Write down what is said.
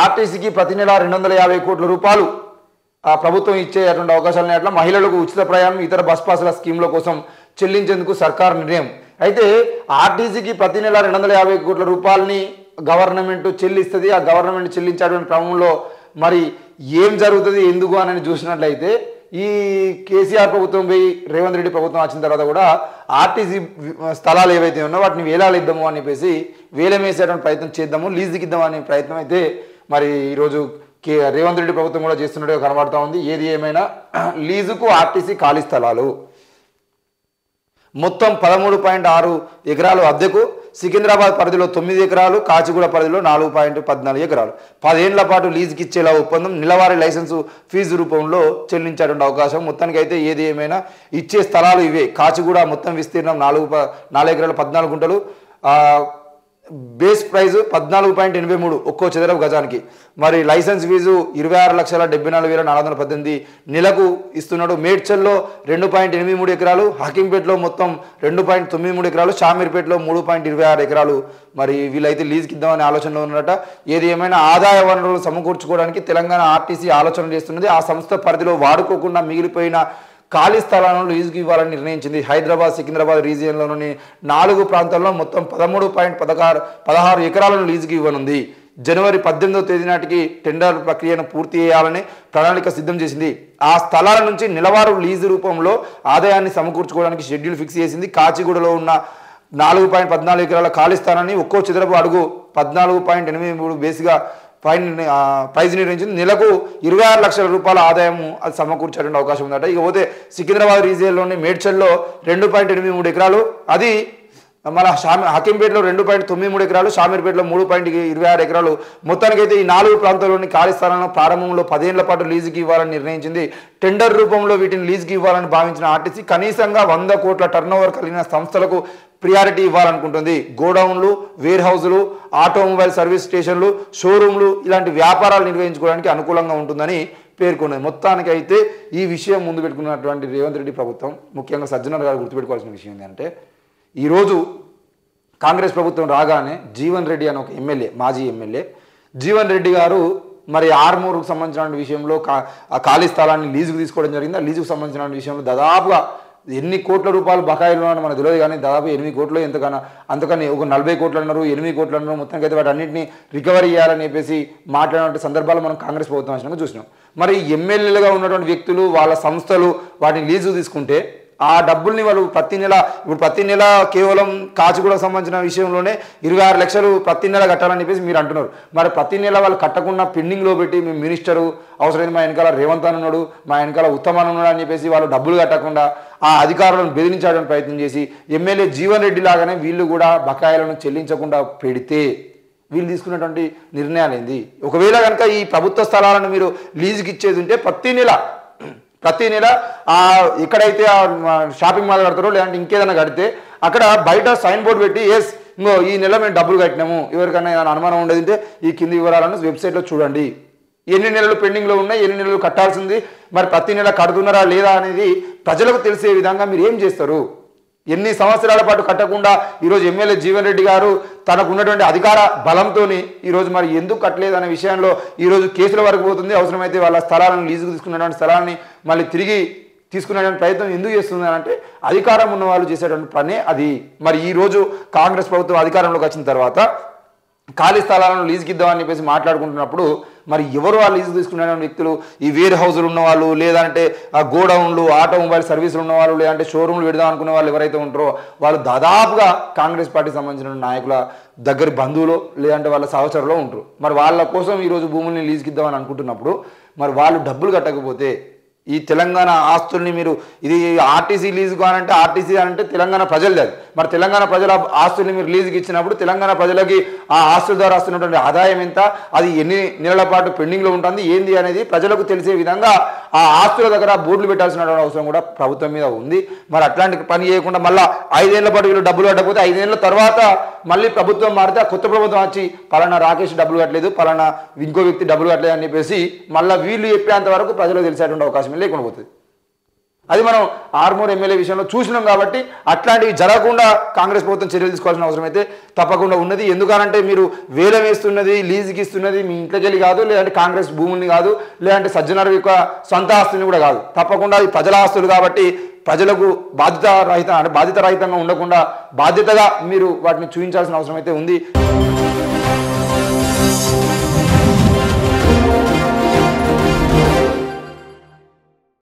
ఆర్టీసీకి ప్రతి నెల 250 కోట్ల రూపాయలు ప్రభుత్వం ఇచ్చేటువంటి అవకాశాలు అట్లా మహిళలకు ఉచిత ప్రయాణం ఇతర బస్ పాసుల స్కీమ్ల కోసం చెల్లించేందుకు సర్కార్ నిర్ణయం. అయితే ఆర్టీసీకి ప్రతి నెల 250 కోట్ల రూపాయలని గవర్నమెంట్ చెల్లిస్తుంది. ఆ గవర్నమెంట్ చెల్లించేటువంటి క్రమంలో మరి ఏం జరుగుతుంది ఎందుకు అని చూసినట్లయితే ఈ కేసీఆర్ ప్రభుత్వం పోయి రేవంత్ రెడ్డి ప్రభుత్వం వచ్చిన తర్వాత కూడా ఆర్టీసీ స్థలాలు ఏవైతే ఉన్నాయో వాటిని వేలాలు ఇద్దాము అని చెప్పేసి వేలం వేసేటువంటి ప్రయత్నం చేద్దాము, లీజుకి ఇద్దాము అనే ప్రయత్నం అయితే మరి ఈరోజు రేవంత్ రెడ్డి ప్రభుత్వం కూడా చేస్తున్నట్టుగా కనబడతా ఉంది. ఏది ఏమైనా లీజుకు ఆర్టీసీ ఖాళీ స్థలాలు మొత్తం 13.6 ఎకరాలు అద్దెకు, సికింద్రాబాద్ పరిధిలో 9 ఎకరాలు, కాచిగూడ పరిధిలో 4.14 ఎకరాలు 10 ఏళ్ల పాటు లీజుకి ఇచ్చేలా ఒప్పందం, నెలవారీ లైసెన్సు ఫీజు రూపంలో చెల్లించేటువంటి అవకాశం. మొత్తానికి అయితే ఏది ఏమైనా ఇచ్చే స్థలాలు ఇవే. కాచిగూడ మొత్తం విస్తీర్ణం 4 ఎకరాల 14 గుంటలు, బేస్ ప్రైజ్ 14.83 ఒక్కో చదరపు గజానికి. మరి లైసెన్స్ ఫీజు 26,74,418 నెలకు ఇస్తున్నాడు. మేడ్చల్లో 2.83 ఎకరాలు, హకీంపేటలో మొత్తం 2.93 ఎకరాలు, షామీర్పేటలో 3.26 ఎకరాలు. మరి వీళ్ళైతే లీజుకి ఇద్దామనే ఆలోచనలో ఉన్నట. ఏది ఏమైనా ఆదాయ వనరులు సమకూర్చుకోవడానికి తెలంగాణ ఆర్టీసీ ఆలోచన చేస్తున్నది. ఆ సంస్థ పరిధిలో వాడుకోకుండా మిగిలిపోయిన ఖాళీ స్థలాలను లీజుకి ఇవ్వాలని నిర్ణయించింది. హైదరాబాద్, సికింద్రాబాద్ రీజియన్లోని 4 ప్రాంతాల్లో మొత్తం 13.16 ఎకరాలను లీజుకి ఇవ్వనుంది. జనవరి 18వ తేదీ నాటికి టెండర్ ప్రక్రియను పూర్తి చేయాలని ప్రణాళిక సిద్ధం చేసింది. ఆ స్థలాల నుంచి నెలవారీ లీజు రూపంలో ఆదాయాన్ని సమకూర్చుకోవడానికి షెడ్యూల్ ఫిక్స్ చేసింది. కాచిగూడలో ఉన్న 4.14 ఎకరాల ఖాళీ స్థానాన్ని ఒక్కో చదరపు అడుగు 14.83 బేసిగా ప్రైజ్ నిర్ణయించింది. నెలకు 26 లక్షల రూపాయల ఆదాయం అది సమకూర్చేటువంటి అవకాశం ఉందట. ఇక పోతే సికింద్రాబాద్ రీజియన్లోని మేడ్చల్లో 2.83 ఎకరాలు, అది మళ్ళీ హకీంపేటలో 2.93 ఎకరాలు, షామీర్పేటలో 3.26 ఎకరాలు. మొత్తానికైతే ఈ 4 ప్రాంతాల్లోని ఖాళీ స్థలాలను ప్రారంభంలో 10 ఏళ్ల పాటు లీజుకి ఇవ్వాలని నిర్ణయించింది. టెండర్ రూపంలో వీటిని లీజుకి ఇవ్వాలని భావించిన ఆర్టీసీ కనీసంగా 100 కోట్ల టర్నోవర్ కలిగిన సంస్థలకు ప్రియారిటీ ఇవ్వాలనుకుంటుంది. గోడౌన్లు, వేర్ హౌజులు, ఆటోమొబైల్ సర్వీస్ స్టేషన్లు, షోరూమ్లు ఇలాంటి వ్యాపారాలు నిర్వహించుకోవడానికి అనుకూలంగా ఉంటుందని పేర్కొన్నది. మొత్తానికి అయితే ఈ విషయం ముందు పెట్టుకున్నటువంటి రేవంత్ రెడ్డి ప్రభుత్వం, ముఖ్యంగా సజ్జనర్ గారు గుర్తుపెట్టుకోవాల్సిన విషయం ఏంటంటే ఈరోజు కాంగ్రెస్ ప్రభుత్వం రాగానే జీవన్ రెడ్డి అని ఒక ఎమ్మెల్యే, మాజీ ఎమ్మెల్యే జీవన్ రెడ్డి గారు మరి ఆర్మూరుకు సంబంధించిన విషయంలో ఖాళీ స్థలాన్ని లీజుకు తీసుకోవడం జరిగింది. ఆ లీజుకు సంబంధించిన విషయంలో దాదాపుగా ఎన్ని కోట్ల రూపాయలు బకాయిలు అని మనకు తెలియదు, కానీ దాదాపు 8 కోట్లు ఎంతకన్నా అంతకని ఒక 40 కోట్లు అన్నారు, 8 కోట్లు అన్నారు. మొత్తానికి అయితే వాటి అన్నింటినీ రికవరీ చేయాలని చెప్పేసి మాట్లాడిన సందర్భాలు మనం కాంగ్రెస్ ప్రభుత్వం వచ్చినాక చూసినాం. మరి ఎమ్మెల్యేలుగా ఉన్నటువంటి వ్యక్తులు, వాళ్ళ సంస్థలు వాటిని లీజు తీసుకుంటే ఆ డబ్బుల్ని వాళ్ళు ప్రతి నెల కేవలం కాచిగూడకు సంబంధించిన విషయంలోనే 26 లక్షలు ప్రతి నెల కట్టాలని చెప్పేసి మీరు అంటున్నారు. మరి ప్రతి నెల వాళ్ళు కట్టకుండా పెండింగ్లో పెట్టి మేము మినిస్టరు అవసరమైంది, మా వెనకాల రేవంత్ అని ఉన్నాడు, మా వెనకాల ఉత్తమాన్ ఉన్నాడు అని చెప్పేసి వాళ్ళు డబ్బులు కట్టకుండా ఆ అధికారులను బెదిరించడానికి ప్రయత్నం చేసి ఎమ్మెల్యే జీవన్ రెడ్డి లాగానే వీళ్ళు కూడా బకాయిలను చెల్లించకుండా పెడితే వీళ్ళు తీసుకున్నటువంటి నిర్ణయాలు ఏంది? ఒకవేళ కనుక ఈ ప్రభుత్వ స్థలాలను మీరు లీజుకి ఇచ్చేది ఉంటే ప్రతి నెల ఎక్కడైతే షాపింగ్ మాల్ కడతారో లేదంటే ఇంకేదైనా కడితే అక్కడ బయట సైన్ బోర్డు పెట్టి ఇంకో ఈ నెల మేము డబ్బులు కట్టినాము, ఎవరికైనా ఏదైనా అనుమానం ఉండేది ఈ కింది వివరాలను వెబ్సైట్లో చూడండి, ఎన్ని నెలలు పెండింగ్లో ఉన్నాయి, ఎన్ని నెలలు కట్టాల్సింది, మరి ప్రతి నెల కడుతున్నారా లేదా అనేది ప్రజలకు తెలిసే విధంగా మీరు ఏం చేస్తారు? ఎన్ని సంవత్సరాల పాటు కట్టకుండా ఈరోజు ఎమ్మెల్యే జీవన్ రెడ్డి గారు తనకు ఉన్నటువంటి అధికార బలంతో ఈరోజు మరి ఎందుకు కట్టలేదు అనే విషయంలో ఈరోజు కేసుల వరకు పోతుంది. అవసరమైతే వాళ్ళ స్థలాలను లీజుకు తీసుకున్నటువంటి స్థలాన్ని మళ్ళీ తిరిగి తీసుకునేటువంటి ప్రయత్నం ఎందుకు చేస్తుంది అంటే అధికారం ఉన్న వాళ్ళు చేసేటువంటి పనే అది. మరి ఈరోజు కాంగ్రెస్ ప్రభుత్వం అధికారంలోకి వచ్చిన తర్వాత ఖాళీ స్థలాలను లీజుకి ఇద్దామని చెప్పేసి మాట్లాడుకుంటున్నప్పుడు మరి ఎవరు ఆ లీజు తీసుకున్న వ్యక్తులు? ఈ వేర్ హౌజులు ఉన్నవాళ్ళు, లేదంటే ఆ గోడౌన్లు, ఆటోమొబైల్ సర్వీసులు ఉన్నవాళ్ళు, లేదంటే షోరూమ్లు పెడదాం అనుకునే వాళ్ళు ఎవరైతే ఉంటారో వాళ్ళు దాదాపుగా కాంగ్రెస్ పార్టీకి సంబంధించిన నాయకుల దగ్గర బంధువులు లేదంటే వాళ్ళ సహచరులో ఉంటారు. మరి వాళ్ళ కోసం ఈరోజు భూముల్ని లీజుకి ఇద్దామని అనుకుంటున్నప్పుడు మరి వాళ్ళు డబ్బులు కట్టకపోతే ఈ తెలంగాణ ఆస్తుల్ని మీరు ఇది ఆర్టీసీ లీజు కానంటే ఆర్టీసీ అంటే తెలంగాణ ప్రజలది. అది మరి తెలంగాణ ప్రజల ఆస్తుల్ని మీరు లీజుకి ఇచ్చినప్పుడు తెలంగాణ ప్రజలకి ఆ ఆస్తుల ద్వారా వస్తున్నటువంటి ఆదాయం ఎంత, అది ఎన్ని నెలల పాటు పెండింగ్లో ఉంటుంది ఏంది అనేది ప్రజలకు తెలిసే విధంగా ఆ ఆస్తుల దగ్గర బోర్డులు పెట్టాల్సిన అవసరం కూడా ప్రభుత్వం మీద ఉంది. మరి అట్లాంటి పని చేయకుండా మళ్ళీ 5 ఏళ్ల పాటు వీళ్ళు డబ్బులు కట్టకపోతే 5 ఏళ్ల తర్వాత మళ్ళీ ప్రభుత్వం మారితే కొత్త ప్రభుత్వం వచ్చి పలానా రాకేష్ డబ్బులు కట్టలేదు, పలానా ఇంకో వ్యక్తి డబ్బులు కట్టలేదు అని చెప్పేసి మళ్ళీ వీళ్ళు చెప్పేంత వరకు ప్రజలకు తెలిసేటువంటి అవకాశం లేకుండా పోతుంది. అది మనం ఆర్మూర్ ఎమ్మెల్యే విషయంలో చూసినాం కాబట్టి అట్లాంటివి జరగకుండా కాంగ్రెస్ ప్రభుత్వం చర్యలు తీసుకోవాల్సిన అవసరం అయితే తప్పకుండా ఉన్నది. ఎందుకనంటే మీరు వేలం వేస్తున్నది, లీజుకి ఇస్తున్నది మీ ఇంట్లోకి వెళ్ళి కాదు, లేదంటే కాంగ్రెస్ భూముల్ని కాదు, లేదంటే సజ్జనర్ యొక్క సొంత ఆస్తుల్ని కూడా కాదు. తప్పకుండా ఈ ప్రజల ఆస్తులు కాబట్టి ప్రజలకు బాధ్యత రహితంగా ఉండకుండా బాధ్యతగా మీరు వాటిని చూపించాల్సిన అవసరం అయితే ఉంది.